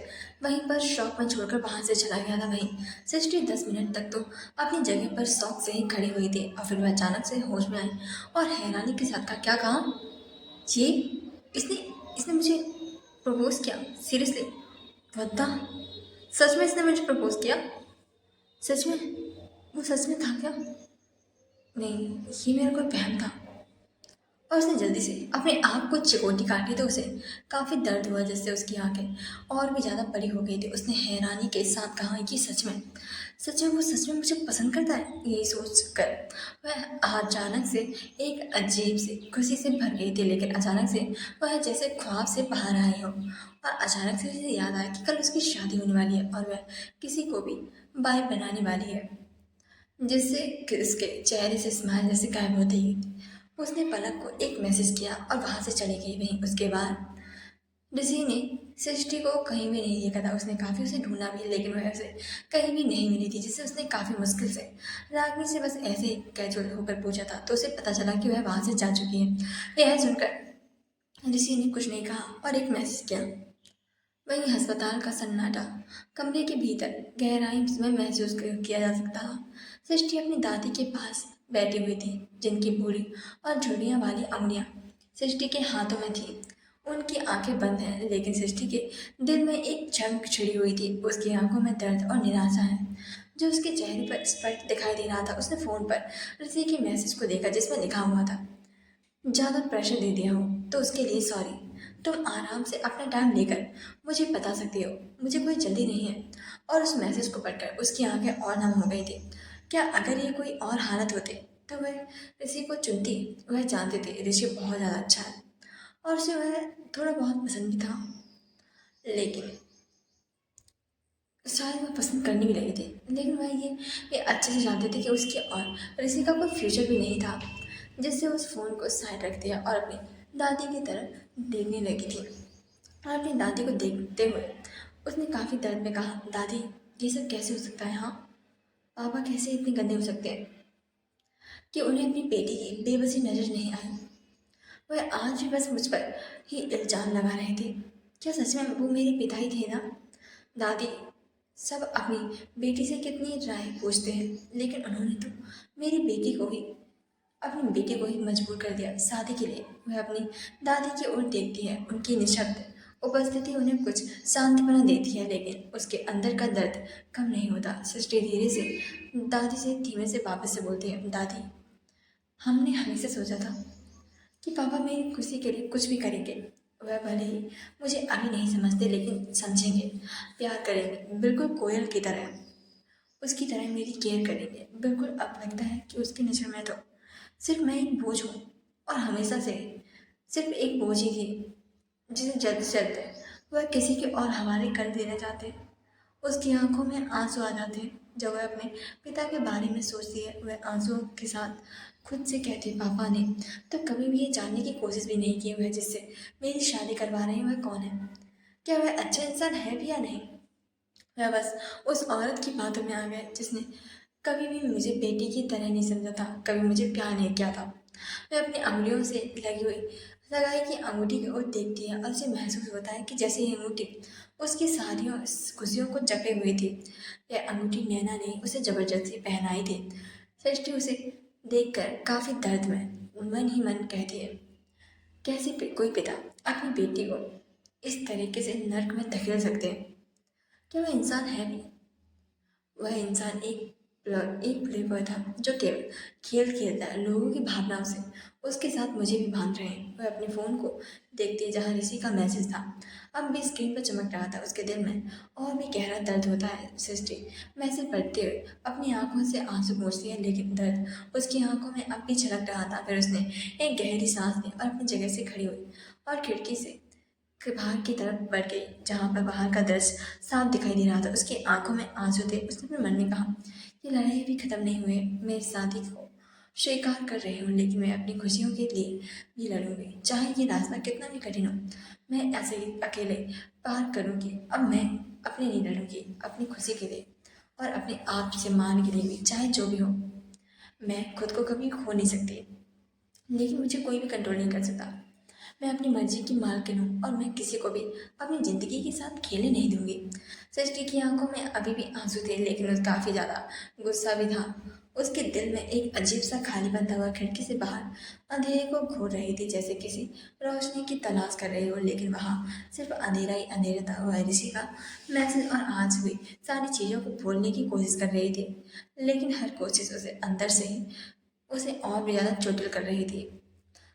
वहीं पर शौक में छोड़कर वहां से चला गया था। वहीं सृष्टि 10 मिनट तक तो अपनी जगह पर शौक से ही खड़ी हुई थी और फिर वह अचानक से होश में आई और हैरानी के साथ कहा, क्या कहा? ये इसने इसने मुझे प्रपोज किया? सीरियसली? What the? सच में इसने मुझे प्रपोज किया? सच में? वो सच में था क्या? नहीं, ये मेरा कोई वहम था। और उसने जल्दी से अपने आप को चिकोटी काटी तो उसे काफ़ी दर्द हुआ, जिससे उसकी आंखें और भी ज़्यादा बड़ी हो गई थी। उसने हैरानी के साथ कहा कि सच में वो सच में मुझे पसंद करता है। यही सोच कर वह अचानक से एक अजीब सी खुशी से भर गई थी, लेकिन अचानक से वह जैसे ख्वाब से बाहर आई हो और अचानक से उसे याद आया कि कल उसकी शादी होने वाली है और वह किसी को भी बाय बनाने वाली है, जिससे उसके चेहरे से स्माइल जैसे गायब होती गई। उसने पलक को एक मैसेज किया और वहां से चली गई। वहीं उसके बाद ऋषि ने सृष्टि को कहीं भी नहीं देखा था। उसने काफ़ी उसे ढूंढा भी, लेकिन वह उसे कहीं भी नहीं मिली थी, जिससे उसने काफ़ी मुश्किल से रागिनी से बस ऐसे ही कैजुअल होकर पूछा था, तो उसे पता चला कि वह वहां से जा चुकी है। यह सुनकर ऋषि ने कुछ नहीं कहा और एक मैसेज किया। वहीं अस्पताल का सन्नाटा कमरे के भीतर गहराई में महसूस किया जा सकता था। सृष्टि अपनी दादी के पास बैठी हुई थी, जिनकी बूढ़ी और झुर्रियां वाली अंगुलियां सृष्टि के हाथों में थी। उनकी आंखें बंद हैं, लेकिन सृष्टि के दिल में एक झंक छिड़ी हुई थी। उसकी आंखों में दर्द और निराशा है, जो उसके चेहरे पर स्पष्ट दिखाई दे रहा था। उसने फोन पर ऋषि के मैसेज को देखा, जिसमें लिखा हुआ था, ज़्यादा प्रेशर दे दिया हो तो उसके लिए सॉरी। तुम आराम से अपना टाइम लेकर मुझे बता सकती हो, मुझे कोई जल्दी नहीं है। और उस मैसेज को पढ़कर उसकी आंखें और नम हो गई थी। क्या अगर ये कोई और हालत होते तो वह ऋषि को चुनती? वह जानती थी ऋषि बहुत ज़्यादा अच्छा है और उसे वह थोड़ा बहुत पसंद भी था, लेकिन शायद वह पसंद करने भी लगी थी। लेकिन वह ये अच्छे से जानते थे कि उसके और ऋषि का कोई फ्यूचर भी नहीं था, जिससे उस फ़ोन को साइड रख दिया और अपनी दादी की तरफ देखने लगी थी। और अपनी दादी को देखते हुए उसने काफ़ी दर्द में कहा, दादी ये सब कैसे हो सकता है? हाँ, पापा कैसे इतने गंदे हो सकते हैं कि उन्हें अपनी बेटी की बेबसी नजर नहीं आई? वह आज भी बस मुझ पर ही इल्ज़ाम लगा रहे थे। क्या सच में वो मेरे पिता ही थे ना? दादी सब अपनी बेटी से कितनी राय पूछते हैं, लेकिन उन्होंने तो मेरी बेटी को ही अपनी बेटी को ही मजबूर कर दिया शादी के लिए। वह अपनी दादी की ओर देखती है। उनकी निशब्द उपस्थिति उन्हें कुछ सांत्वना देती है, लेकिन उसके अंदर का दर्द कम नहीं होता। सृष्टि धीरे से दादी से धीमे से वापस से बोलती है, दादी हमने हमेशा सोचा था कि पापा मेरी खुशी के लिए कुछ भी करेंगे। वह भले ही मुझे अभी नहीं समझते, लेकिन समझेंगे, प्यार करेंगे, बिल्कुल कोयल की तरह, उसकी तरह मेरी केयर करेंगे। बिल्कुल अब लगता है कि उसकी नज़र में तो सिर्फ मैं एक बोझ हूँ और हमेशा से सिर्फ एक बोझ ही थी, जिसे जल्द से जल्द वह किसी के और हवाले कर देना चाहते। उसकी आंखों में आंसू आ जाते हैं जब वह अपने पिता के बारे में सोचती है। वह आंसुओं के साथ खुद से कहती है, पापा ने तो कभी भी ये जानने की कोशिश भी नहीं की वह जिससे मेरी शादी करवा रहे हैं वह कौन है, क्या वह अच्छा इंसान है भी या नहीं। वह बस उस औरत की बातों में आ गए जिसने कभी भी मुझे बेटी की तरह नहीं समझा था, कभी मुझे प्यार नहीं किया था। वह अपनी अंगुलियों से लगी हुई लगाई की अंगूठी की ओर देखती है और उसे महसूस होता है कि जैसे ये अंगूठी उसकी सारी खुशियों को जकड़े हुई थी। यह अंगूठी नैना ने उसे जबरदस्ती पहनाई थी। सृष्टि उसे देखकर काफी दर्द में मन ही मन कहती है, कैसे कोई पिता अपनी बेटी को इस तरीके से नर्क में धकेल सकते हैं? क्या वह इंसान है भी? वह इंसान एक प्लेबॉय था जो केवल खेल खेलता है लोगों की भावनाओं से। उसके साथ मुझे भी बांध रहे हैं। वह अपने फ़ोन को देखती जहाँ ऋषि का मैसेज था अब भी स्क्रीन पर चमक रहा था। उसके दिल में और भी गहरा दर्द होता है। सृष्टि मैसेज पढ़ते हुए अपनी आंखों से आंसू पोंछती है, लेकिन दर्द उसकी आंखों में अब भी झलक रहा था। फिर उसने एक गहरी सांस ली और अपनी जगह से खड़ी हुई और खिड़की से बाहर की तरफ बढ़ गई, जहाँ पर बाहर का दृश्य साफ दिखाई दे रहा था। उसकी आंखों में आंसू थे। उसने अपने मन में कहा, ये लड़ाई अभी खत्म नहीं हुई है। मैं इस शादी को स्वीकार कर रही हूँ, लेकिन मैं अपनी खुशियों के लिए भी लड़ूंगी, चाहे ये रास्ता कितना भी कठिन हो। मैं ऐसे ही अकेले पार करूंगी। अब मैं अपने लिए लड़ूंगी, अपनी खुशी के लिए और अपने आप से मान के लिए भी, चाहे जो भी हो। मैं खुद को कभी खो नहीं सकती, लेकिन मुझे कोई भी कंट्रोल नहीं कर सकता। मैं अपनी मर्जी की मालकिन हूँ और मैं किसी को भी अपनी ज़िंदगी के साथ खेलने नहीं दूंगी। सृष्टि की आंखों में अभी भी आंसू थे, लेकिन उस काफ़ी ज़्यादा गुस्सा भी था। उसके दिल में एक अजीब सा खालीपन था। वह खिड़की से बाहर अंधेरे को घूर रही थी, जैसे किसी रोशनी की तलाश कर रही हो, लेकिन वहाँ सिर्फ अंधेरा ही अंधेरा था। वह ऋषि का मैसेज और आज हुई सारी चीज़ों को भूलने की कोशिश कर रही थी, लेकिन हर कोशिश उसे अंदर से ही उसे और भी ज़्यादा चोटिल कर रही थी।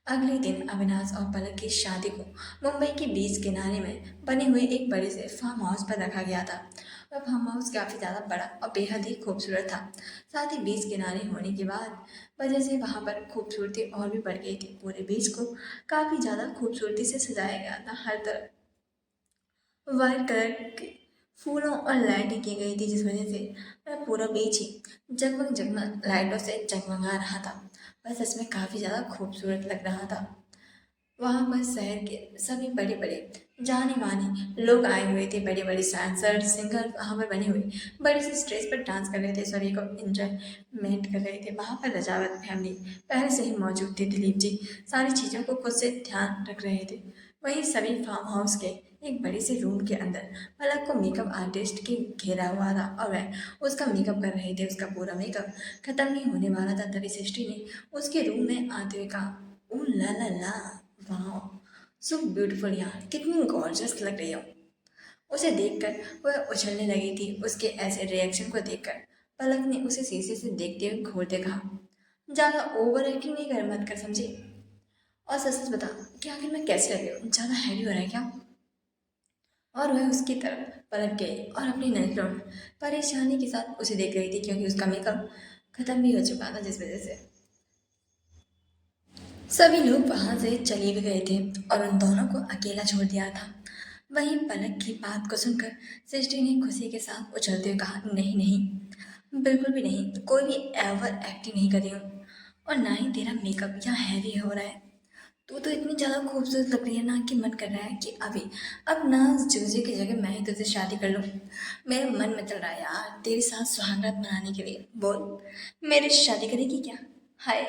अगले दिन अविनाश और पलक की शादी को मुंबई के बीच किनारे में बने हुए एक बड़े से फार्म हाउस पर रखा गया था। वह फार्म हाउस काफ़ी ज़्यादा बड़ा और बेहद ही खूबसूरत था। साथ ही बीच किनारे होने के बाद वजह से वहाँ पर खूबसूरती और भी बढ़ गई थी। पूरे बीच को काफ़ी ज़्यादा खूबसूरती से सजाया गया था। हर तरफ वाइट कलर के फूलों और लाइटें की गई थी, जिस वजह से वह पूरा बीच ही जगमग जगमग लाइटों से जगमगा रहा था। वह सच में काफ़ी ज़्यादा खूबसूरत लग रहा था। वहाँ पर शहर के सभी बड़े बड़े जाने माने लोग आए हुए थे। बड़े बड़े डांसर सिंगर वहाँ पर बने हुए बड़े से स्टेज पर डांस कर रहे थे, सभी को एंजॉयमेंट कर रहे थे। वहाँ पर रजावत फैमिली पहले से ही मौजूद थी। दिलीप जी सारी चीज़ों को खुद से ध्यान रख रहे थे। वहीं सभी फार्म हाउस के एक बड़े से रूम के अंदर पलक को मेकअप आर्टिस्ट के घेरा हुआ था और वह उसका मेकअप कर रहे थे। उसका पूरा मेकअप खत्म नहीं होने वाला था, तभी सृष्टि ने उसके रूम में आते हुए कहा, ओ ला वाह, सो ब्यूटीफुल यार, कितनी गॉर्जियस लग रही हो। उसे देखकर वह उछलने लगी थी। उसके ऐसे रिएक्शन को देखकर पलक ने उसे शीशे से देखते हुए घूरते कहा, ज़्यादा ओवर एक्टिंग नहीं कर, मत कर, समझी। और सच सच बता कि आखिर मैं कैसे लग रही हूँ, ज़्यादा हैवी हो रहा है क्या। और वह उसकी तरफ पलट गई और अपनी नजरों में परेशानी के साथ उसे देख रही थी, क्योंकि उसका मेकअप खत्म भी हो चुका था, जिस वजह से सभी लोग वहां से चले भी गए थे और उन दोनों को अकेला छोड़ दिया था। वहीं पलक की बात को सुनकर सृष्टि ने खुशी के साथ उछलते हुए कहा, नहीं नहीं, बिल्कुल भी नहीं, कोई भी एवर एक्टिंग नहीं कर रही हूँ और ना ही तेरा मेकअप यहाँ हैवी हो रहा है। तू तो इतनी ज़्यादा खूबसूरत लग रही है ना कि मन कर रहा है कि अभी अब ना जूजी की जगह मैं ही तुझसे शादी कर लूँ। मेरे मन में चल रहा है यार तेरे साथ सुहागरात मनाने के लिए, बोल मेरी शादी करेगी क्या। हाय,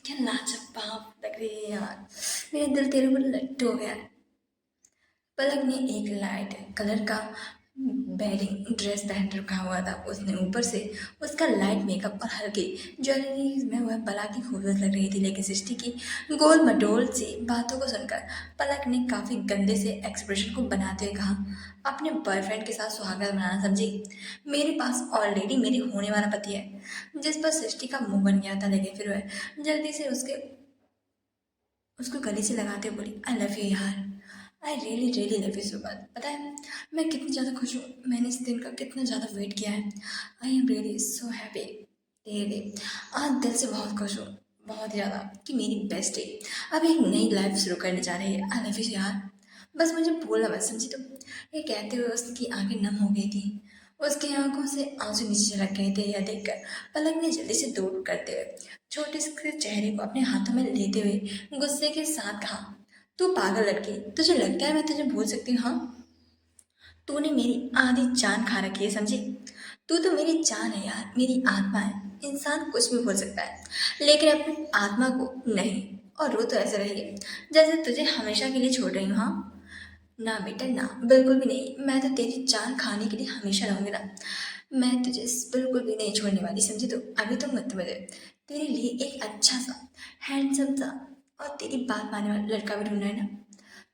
क्या लाजवाब लग रही है यार, मेरा दिल तेरे ऊपर लट्टू हो गया है। पलक ने एक लाइट कलर का वेडिंग ड्रेस पहन रखा हुआ था। उसने ऊपर से उसका लाइट मेकअप और हल्की ज्वेलरी में वह बला की खूबसूरत लग रही थी, लेकिन सृष्टि की गोल मटोल सी बातों को सुनकर पलक ने काफ़ी गंदे से एक्सप्रेशन को बनाते हुए कहा, अपने बॉयफ्रेंड के साथ सुहागरात मनाना समझी। मेरे पास ऑलरेडी मेरे होने वाला पति है। जिस पर सृष्टि का मुंह बन गया था, लेकिन फिर वह जल्दी से उसको गले से लगाते बोली, आई लव यू यार, I really really love you so much. पता है मैं कितनी ज़्यादा खुश हूँ, मैंने इस दिन का कितना ज़्यादा वेट किया है। I am really so happy, really आज दिल से बहुत खुश हूँ, बहुत ज़्यादा, कि मेरी बेस्ट डे अब एक नई लाइफ शुरू करने जा रही है। आई लव यू यार, बस मुझे बोलना मत, समझी तुम। ये कहते हुए उसकी आंखें नम हो गई थी। उसकी आंखों से आंसू नीचे छलक गए थे। यह देखकर पलक ने जल्दी से दूर करते हुए छोटे से चेहरे को अपने हाथों में लेते हुए गुस्से के साथ कहा, तू पागल लड़की, तुझे लगता है मैं तुझे भूल सकती हूँ हाँ। तूने मेरी आधी जान खा रखी है, समझी। तू तो मेरी जान है यार, मेरी आत्मा है। इंसान कुछ भी भूल सकता है, लेकिन अपनी आत्मा को नहीं। और वो तो ऐसे रही है जैसे तुझे हमेशा के लिए छोड़ रही हूँ हाँ। ना बेटा ना, बिल्कुल भी नहीं, मैं तो तेरी जान खाने के लिए हमेशा रहूंगी ना। मैं तुझे बिल्कुल भी नहीं छोड़ने वाली, समझी। तो अभी तो मत मुझे तेरे लिए एक अच्छा सा हैंडसम सा और तेरी बात मानने वाला लड़का भी ढूंढना है ना,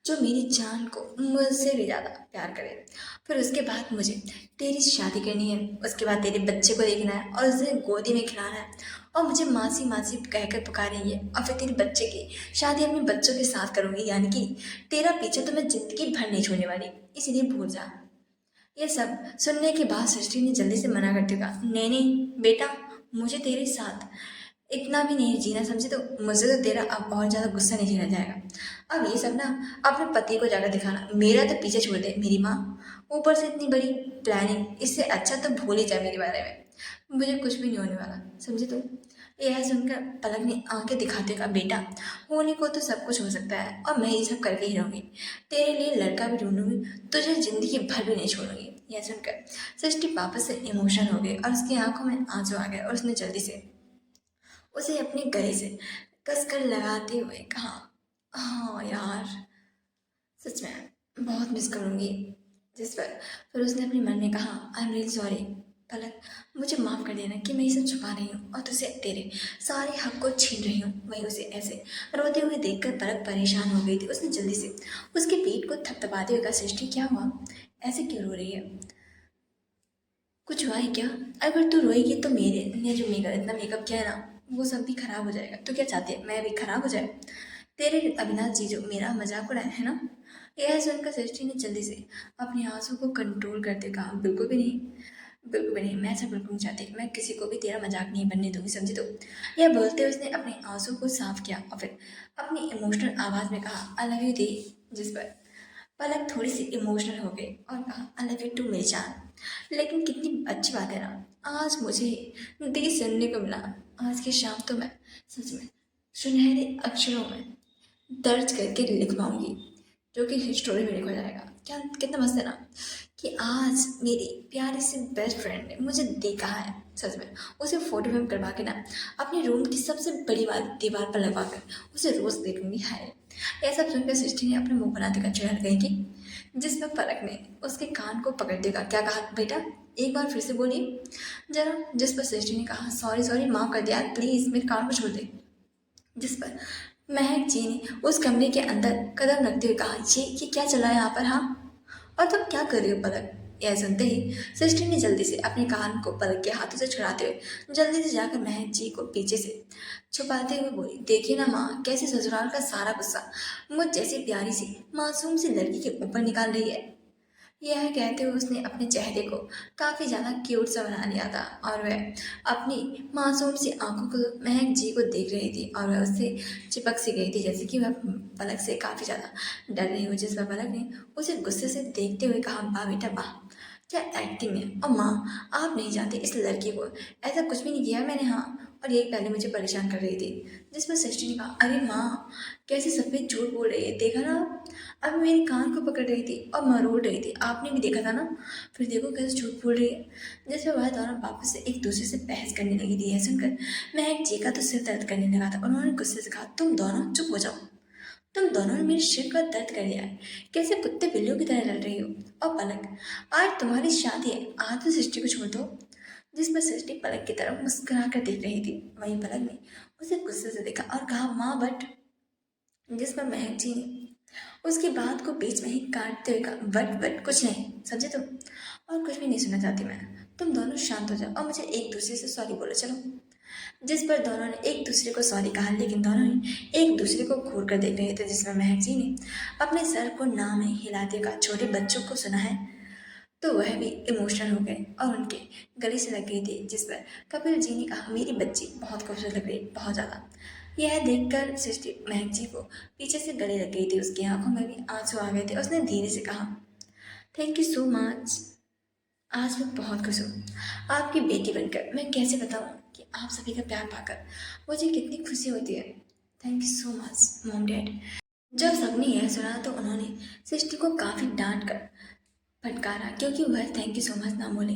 जो मेरी जान को मुझसे भी ज़्यादा प्यार करे। फिर उसके बाद मुझे तेरी शादी करनी है, उसके बाद तेरे बच्चे को देखना है और उसे गोदी में खिलाना है और मुझे मासी मासी कहकर पुकारेंगे, और फिर तेरे बच्चे की शादी अपने बच्चों के साथ करूँगी, यानी कि तेरा पीछे तो मैं जिंदगी भर नहीं छोड़ने वाली, इसीलिए भूल जा। ये सब सुनने के बाद सृष्टि ने जल्दी से मना करते कहा, नहीं नहीं बेटा, मुझे तेरे साथ इतना भी नहीं जीना, समझे। तो मुझे तो तेरा अब और ज़्यादा गुस्सा नहीं झेला जाएगा। अब ये सब ना अपने पति को जाकर दिखाना, मेरा तो पीछे छोड़ दे मेरी माँ, ऊपर से इतनी बड़ी प्लानिंग, इससे अच्छा तो भूल ही जाए मेरे बारे में, मुझे कुछ भी नहीं होने वाला, समझे। तो यह सुनकर पलक ने आंखें दिखाते कहा, बेटा होने को तो सब कुछ हो सकता है और मैं ये सब करके ही रहूँगी, तेरे लिए लड़का भी ढूंढूंगी, तुझे जिंदगी भर भी नहीं छोड़ूंगी। यह सुनकर सृष्टि वापस से इमोशन हो गई और उसकी आंखों में आंसू आ गए और उसने जल्दी से उसे अपने गले से कसकर लगाते हुए कहा, हाँ यार, सच में बहुत मिस करूँगी। जिस पर फिर उसने अपने मन में कहा, आई एम रियली सॉरी पलक, मुझे माफ़ कर देना कि मैं ये सब छुपा रही हूँ और तुझसे तेरे सारे हक को छीन रही हूँ। वहीं उसे ऐसे रोते हुए देखकर पलक परेशान हो गई थी। उसने जल्दी से उसकी पीठ को थपथपाते हुए कहा, सृष्टि क्या हुआ, ऐसे क्यों रो रही है, कुछ हुआ है क्या? अगर तू रोएगी तो मेरे ने जो इतना मेकअप किया है ना, वो सब भी खराब हो जाएगा। तो क्या चाहती है, मैं भी खराब हो जाए? तेरे अविनाश जी जो मेरा मजाक उड़ाए है ना? यह सुनकर सृष्टि ने जल्दी से अपने आंसू को कंट्रोल करते कहा, बिल्कुल भी नहीं, बिल्कुल भी नहीं, मैं ऐसा बिल्कुल नहीं चाहती, मैं किसी को भी तेरा मजाक नहीं बनने दूंगी, समझी? तो यह बोलते हुए उसने अपने आंसू को साफ किया और फिर अपनी इमोशनल आवाज में कहा, आई लव यू दी। जिस पर पलक थोड़ी सी इमोशनल हो गई और कहा, आई लव यू टू मेरी जान। लेकिन कितनी अच्छी बात है ना, आज मुझे दी सुनने को मिला। आज की शाम तो मैं सच में सुनहरे अक्षरों में दर्ज करके लिख पाऊंगी, जो कि हिस्टोरी में लिखा जाएगा। क्या कितना मस्त है ना कि आज मेरी प्यारी सी बेस्ट फ्रेंड ने मुझे देखा है। सच में उसे फोटो फ्रेम करवा के ना अपने रूम की सबसे बड़ी दीवार पर लगवा कर उसे रोज देखूंगी। हाय, यह सब सुनकर सृष्टि ने अपने मुंह बनाते का चेहरा गई थी। जिसमें पलक ने उसके कान को पकड़ देगा, क्या कहा बेटा, एक बार फिर से बोलिए जरा। जिस पर सृष्टि ने कहा, सॉरी सॉरी, माफ कर दिया प्लीज, मेरे कान को छोड़ दे। जिस पर महक जी ने उस कमरे के अंदर कदम रखते हुए कहा, ये क्या चला है यहाँ पर, हाँ? और तुम क्या कर रही हो पलक? यह सुनते ही सृष्टि ने जल्दी से अपने कान को पलक के हाथों से छुड़ाते हुए जल्दी से जाकर महक जी को पीछे से छुपाते हुए बोली, देखिए ना माँ, कैसे ससुराल का सारा गुस्सा मुझ जैसी प्यारी सी मासूम सी लड़की के ऊपर निकाल रही है। यह कहते हुए उसने अपने चेहरे को काफ़ी ज़्यादा क्यूट सा बना लिया था और वह अपनी मासूम सी आंखों को महक जी को देख रही थी और वह उससे चिपक सी गई थी, जैसे कि वह पलक से काफ़ी ज़्यादा डर रही हो। जिस पर पलक ने उसे गुस्से से देखते हुए कहा, वाह बेटा वाह, क्या एक्टिंग है। और माँ, आप नहीं जानते इस लड़की को, ऐसा कुछ भी नहीं किया मैंने, हाँ, और यही पहले मुझे परेशान कर रही थी। जिस पर सृष्टि ने कहा, अरे माँ, कैसे सफेद झूठ बोल रही है, देखा ना, अब मेरे कान को पकड़ रही थी और मरोड़ रही थी, आपने भी देखा था ना, फिर देखो कैसे झूठ बोल रही है। जैसे वह दोनों वापस से एक दूसरे से बहस करने लगी थी। यह सुनकर महक जी का तो सिर दर्द करने लगा था। उन्होंने गुस्से से कहा, तुम दोनों चुप हो जाओ, तुम दोनों ने मेरे सिर का दर्द कर लिया है, कैसे कुत्ते बिल्लियों की तरह लड़ रही हो। और पलक, आज तुम्हारी शादी है, आज तो सृष्टि को छोड़ दो। जिस पर सृष्टि पलक की तरफ मुस्कुरा कर देख रही थी। वहीं पलक ने उसे गुस्से से देखा और कहा, माँ बट। जिस पर महक जी ने उसकी बात को बीच में ही काटते हुए कहा, बट कुछ नहीं, समझे तुम, और कुछ भी नहीं सुनना चाहती मैं, तुम दोनों शांत हो जाओ और मुझे एक दूसरे से सॉरी बोलो, चलो। जिस पर दोनों ने एक दूसरे को सॉरी कहा, लेकिन दोनों ही एक दूसरे को घूर कर देख रहे थे। जिसमें महक जी ने अपने सर को ना में हिलाते कहा, छोटे बच्चों को सुना है, तो वह भी इमोशनल हो गए और उनके गले से लग गई थी। जिस पर कपिल जी ने कहा, मेरी बच्ची बहुत खूबसूरत लग रही, बहुत ज़्यादा। यह देखकर सृष्टि महक जी को पीछे से गले लग गई थी, उसकी आंखों में भी आंसू आ गए थे। उसने धीरे से कहा, थैंक यू सो मच, आज मैं बहुत खुश हूँ आपकी बेटी बनकर। मैं कैसे बताऊँ कि आप सभी का प्यार पाकर मुझे कितनी खुशी होती है। Thank you so much mom dad. जब सबने यह सुना तो उन्होंने सृष्टि को काफ़ी डांट कर फटकारा, क्योंकि वह थैंक यू सो मच ना बोले।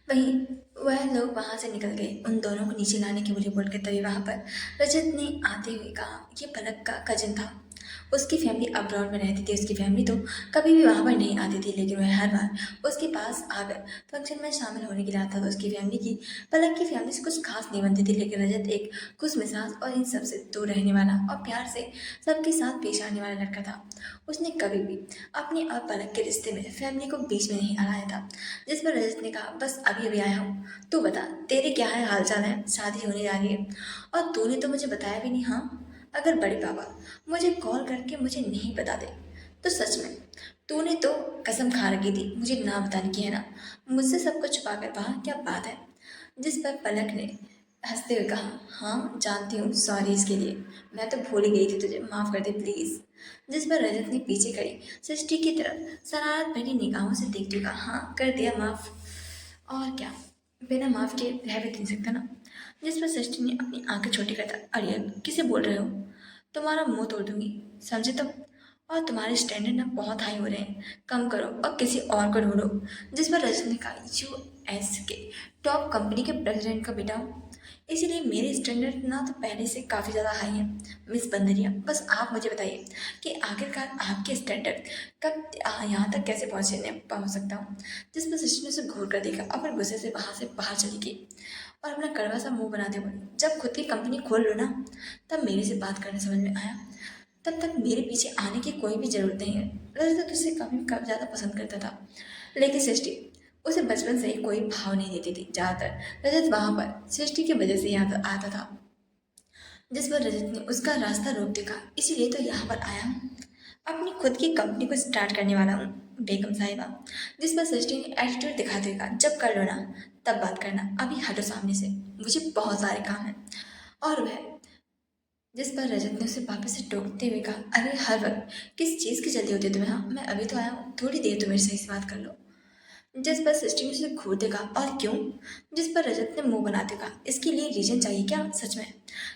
वहीं वह लोग वहां से निकल गए उन दोनों को नीचे लाने के लिए बोल के। तभी वहां पर रजत ने आते हुए कहा, ये पलक का कजिन था, उसकी फैमिली अब्रॉड में रहती थी। उसकी फैमिली तो कभी भी वहाँ पर नहीं आती थी, लेकिन वह हर बार उसके पास आकर फंक्शन में शामिल होने के लिए आता था। उसकी फैमिली की पलक की फैमिली से कुछ खास नहीं बनती थी, लेकिन रजत एक खुश मिजाज और इन सबसे दूर रहने वाला और प्यार से सबके साथ पेश आने वाला लड़का था। उसने कभी भी अपने और पलक के रिश्ते में फैमिली को बीच में नहीं आया था। जिस पर रजत ने कहा, बस अभी अभी आया हूँ, तू बता तेरे क्या है, हाल चाल है, शादी होने जा रही है और तूने तो मुझे बताया भी नहीं। हाँ, अगर बड़े पापा मुझे कॉल करके मुझे नहीं बता दे तो सच में तूने तो कसम खा रखी थी मुझे ना बताने की, है ना? मुझसे सब कुछ छुपा कर वहाँ क्या बात है? जिस पर पलक ने हंसते हुए कहा, हाँ जानती हूँ, सॉरी इसके लिए, मैं तो भूल ही गई थी, तुझे माफ़ कर दे प्लीज़। जिस पर रजत ने पीछे खड़ी सृष्टि की तरफ शरारत भरी निगाहों से देखते हुए कहा, हाँ कर दिया माफ़, और क्या, बिना माफ़ के रह भी नहीं सकता ना। जिस पर सृष्टि ने अपनी आंखें छोटी करता, अरियल किसे बोल रहे हो, तुम्हारा मुंह तोड़ दूंगी, समझे तुम? और तुम्हारे स्टैंडर्ड ना बहुत हाई हो रहे हैं, कम करो और किसी और को ढूंढो। जिस पर रजत ने कहा, यूएस के टॉप कंपनी के प्रेसिडेंट का बेटा हूँ, इसीलिए मेरे स्टैंडर्ड ना तो पहले से काफ़ी ज़्यादा हाई है। मिस बंदरिया, बस आप मुझे बताइए कि आखिरकार आपके स्टैंडर्ड कब यहाँ तक कैसे पहुँच सकता हूँ। जिस पर सचिन ने उसे घूर कर देखा और फिर गुस्से से वहाँ से बाहर चली गई और अपना कड़वा सा मुंह बनाते बोली, जब खुद की कंपनी खोल लो ना तब मेरे से बात करने समझ में आया, तब तक मेरे पीछे आने की कोई भी जरूरत नहीं है। रजत तुझसे काफी ज़्यादा पसंद करता था, लेकिन सृष्टि उसे बचपन से ही कोई भाव नहीं देती थी। ज़्यादातर रजत वहां पर सृष्टि की वजह से याद आता था, जिस पर रजत ने उसका रास्ता रोक देखा, इसीलिए तो यहाँ पर आया हूँ, अपनी खुद की कंपनी को स्टार्ट करने वाला हूँ बेगम साहिबा। जिस पर सृष्टि ने एटीट्यूड दिखाते हुए कहा, जब कर लो ना तब बात करना, अभी हटो सामने से, मुझे बहुत सारे काम हैं। और वह, जिस पर रजत ने उसे वापस से टोकते हुए कहा, अरे हर वक्त किस चीज़ की जल्दी होती है तुम्हें? हाँ, मैं अभी तो आया हूँ, थोड़ी देर तो मेरे सही से बात कर लो। जिस पर सृष्टि ने उसे घूरते कहा, और क्यों? जिस पर रजत ने मुंह बनाते कहा, इसके लिए रीजन चाहिए क्या सच में?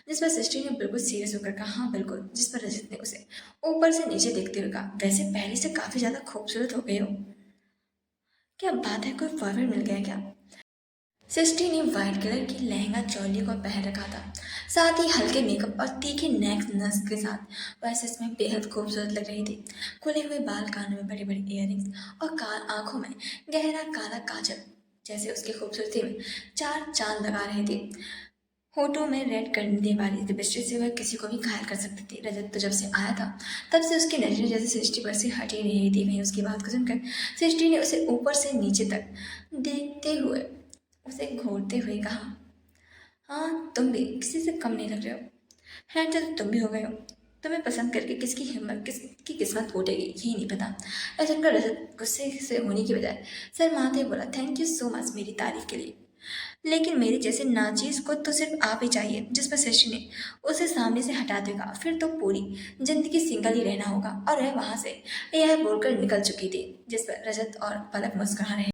जिस पर सृष्टि ने बिल्कुल सीरियस होकर कहा, हाँ बिल्कुल। जिस पर रजत ने उसे ऊपर से नीचे देखते हुए कहा, वैसे पहले से काफी ज्यादा खूबसूरत हो गई हो, क्या बात है, कोई फॉरवर्ड मिल गया क्या? सृष्टि ने व्हाइट कलर की लहंगा चोली को पहन रखा था, साथ ही हल्के मेकअप और तीखे नेक नस के साथ वह सच में बेहद खूबसूरत लग रही थी। खुले हुए बाल, कानों में बड़ी बड़ी इयररिंग्स और आंखों में गहरा काला काजल जैसे उसकी खूबसूरती में चार चांद लगा रहे थे। होठों में रेड करने वाली लिपस्टिक से वह किसी को भी घायल कर सकती थी। रजत तो जब से आया था तब से उसकी नजरें जैसे सृष्टि पर से हटी नहीं रही थी। वहीं उसकी बात को सुनकर सृष्टि ने उसे ऊपर से नीचे तक देखते हुए उसे घूरते हुए कहा, हाँ तुम भी किसी से कम नहीं लग रहे हो, है तो तुम भी हो गए हो। तुम्हें पसंद करके किसकी हिम्मत, किसकी किस्मत फूटेगी यही नहीं पता। ऐसा सुनकर रजत गुस्से से होने की बजाय शर्माते बोला, थैंक यू सो मच मेरी तारीफ के लिए, लेकिन मेरे जैसे नाचीज को तो सिर्फ आप ही चाहिए। जिस पर शशि ने उसे सामने से हटा देगा, फिर तो पूरी जिंदगी सिंगल ही रहना होगा। और वह वहां से यह बोलकर निकल चुकी थी। जिस पर रजत और पलक मुस्कुरा रहे